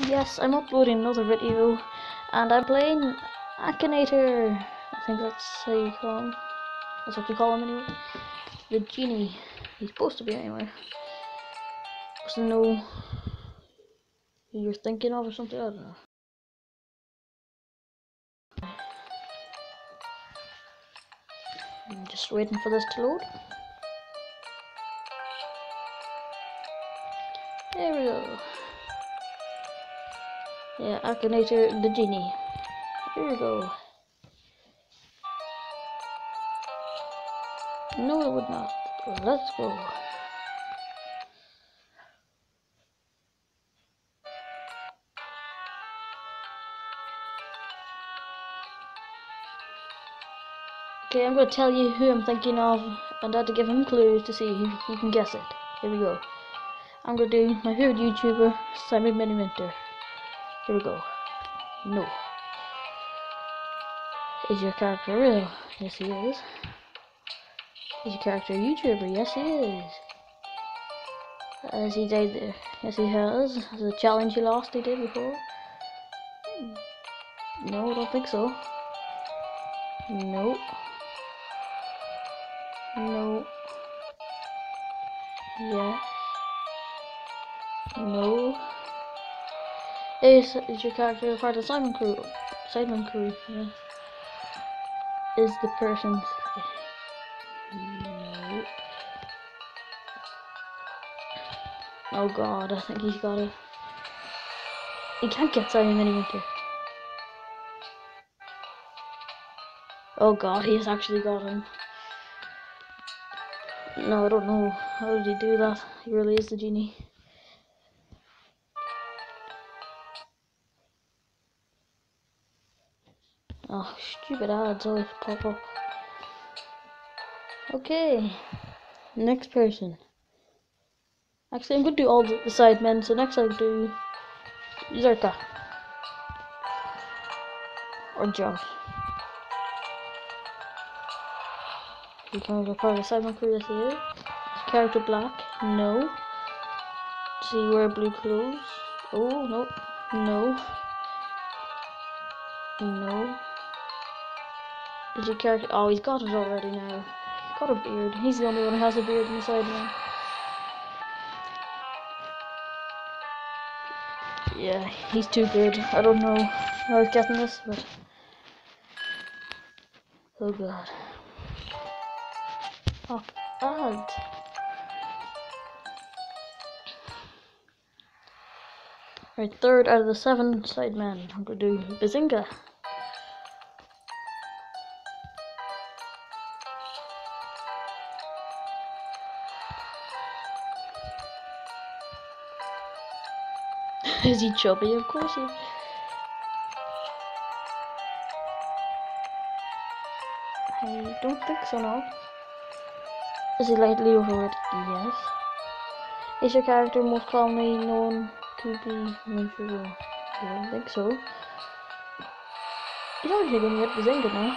Yes, I'm uploading another video, and I'm playing Akinator. I think that's how you call him. That's what you call him anyway. The genie. He's supposed to be anyway. Supposed to know who you're thinking of or something. I don't know. I'm just waiting for this to load. There we go. Yeah, Akinator the genie. Here we go. No, it would not. Let's go. Okay, I'm going to tell you who I'm thinking of, and I had to give him clues to see if you can guess it. Here we go. I'm going to do my favorite YouTuber, Simon Miniminter. Here we go. No. Is your character real? Yes, he is. Is your character a YouTuber? Yes, he is. Has he died there? Yes, he has. Is it a challenge he lost he did before? No, I don't think so. No. No. Yes. No. Is your character a part of Simon Crew? Simon Crew, yeah. Is the person... No. Oh god, I think he's got it. He can't get Simon Miniminter. Oh god, he has actually got him. No, I don't know. How did he do that? He really is the genie. Oh, stupid ads always pop up. Okay, next person. Actually, I'm going to do all the side men, so next I'll do Zerka. Or Josh. He comes a part of the Simon Crew this year. Character black? No. Does he wear blue clothes? Oh, no. No. No. Is your character... Oh, he's got it already now. He's got a beard. He's the only one who has a beard in the side man. Yeah, he's too good. I don't know how he's getting this, but... Oh god. Oh, bad. Right, third out of the 7 side men. I'm gonna do Bazinga. Is he chubby? Of course he is. I don't think so, no. Is he lightly overweight? Yes. Is your character most commonly known to be miserable? I don't think so. He's actually gonna get Bazinga now.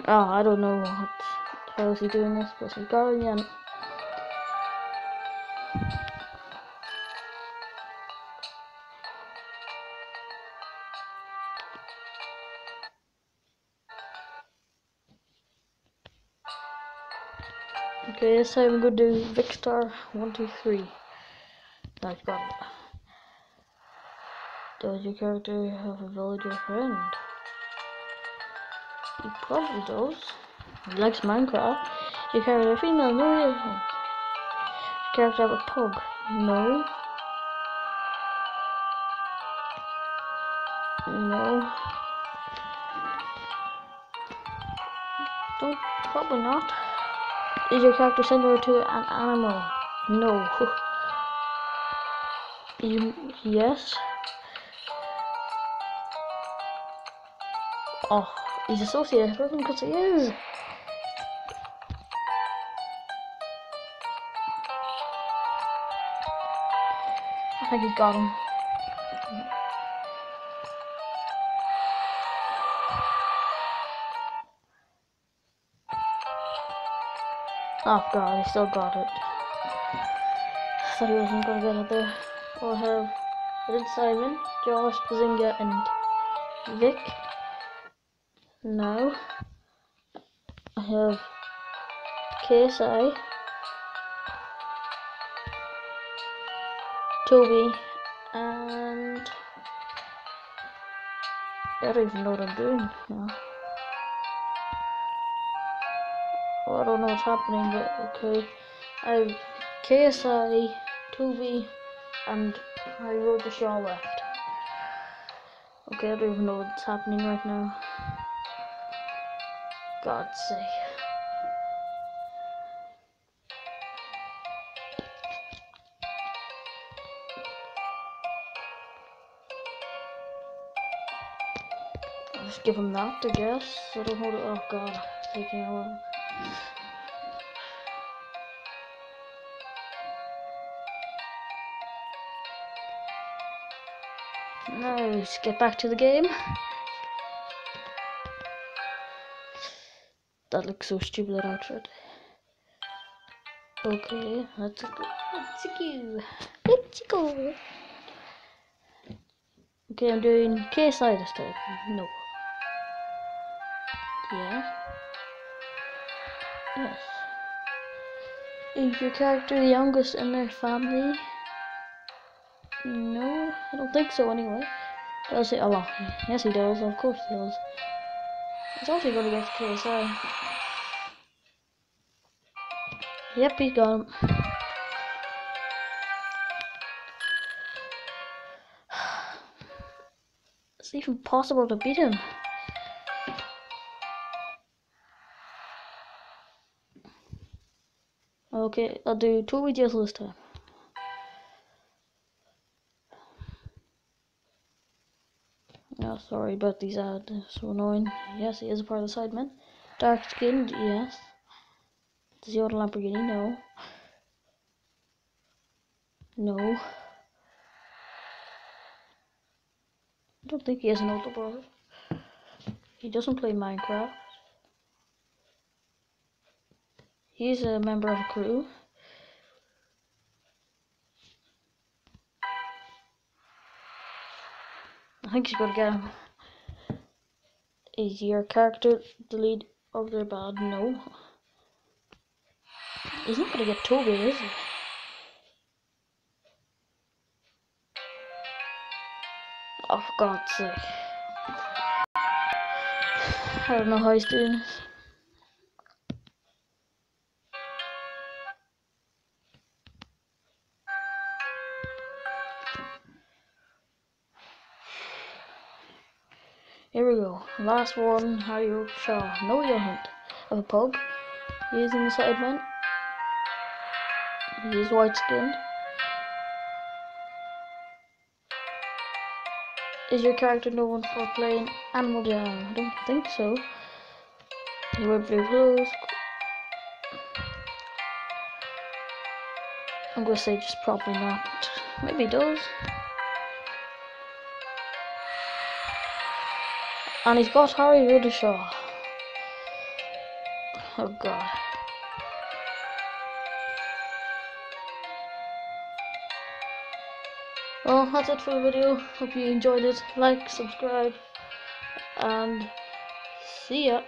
Oh, I don't know how is he doing this, but he's got it again. Okay, this time I'm gonna do Victor 123. I've got it. Does your character have a villager friend? He probably does. He likes Minecraft. Your character female? No, he isn't. Your character have a pug? No. No. Don't, probably not. Is your character similar to an animal? No. Yes. Oh, he's associated with him because he is. I think he's got him. Oh god, he still got it. thought he wasn't gonna get it there. We'll have Red Simon, Josh, Bazinga, and Vic. Now I have KSI, Toby, and I don't even know what I'm doing now. Well, I don't know what's happening, but okay. I have KSI, Toby, and I wrote the Shaw left. Okay, I don't even know what's happening right now. God's sake. I'll just give him that, I guess. I don't know what. Oh god, it's taking a while. Now let's get back to the game. That looks so stupid, that outfit. Okay, let's go. Let's go. Okay, I'm doing KSI this time. No. Yeah. Yes. Is your character the youngest in their family? No, I don't think so anyway. Does he? Oh well, yes he does, of course he does. He's also gonna get KSI. Yep, he's got him. It's even possible to beat him. Okay, I'll do 2 videos this time. Oh, sorry about these ads, they're so annoying. Yes, he is a part of the Sidemen. Dark skinned, yes. Does he own a Lamborghini? No. No. I don't think he has an older brother. He doesn't play Minecraft. He's a member of a crew. I think he's gonna get him. Is your character the lead of their band? No. He's not gonna get Toby, is he? Oh, for God's sake. I don't know how he's doing this. Here we go. Last one, Harry Shaw. No, you don't. Of a pug. Using the Sidemen. He is white skinned. Is your character known for playing Animal Jam? I don't think so. You wear blue clothes. I'm gonna say just probably not. Maybe he does. And he's got Harry Rudishaw. Oh god. Well, that's it for the video. Hope you enjoyed it. Like, subscribe, and see ya.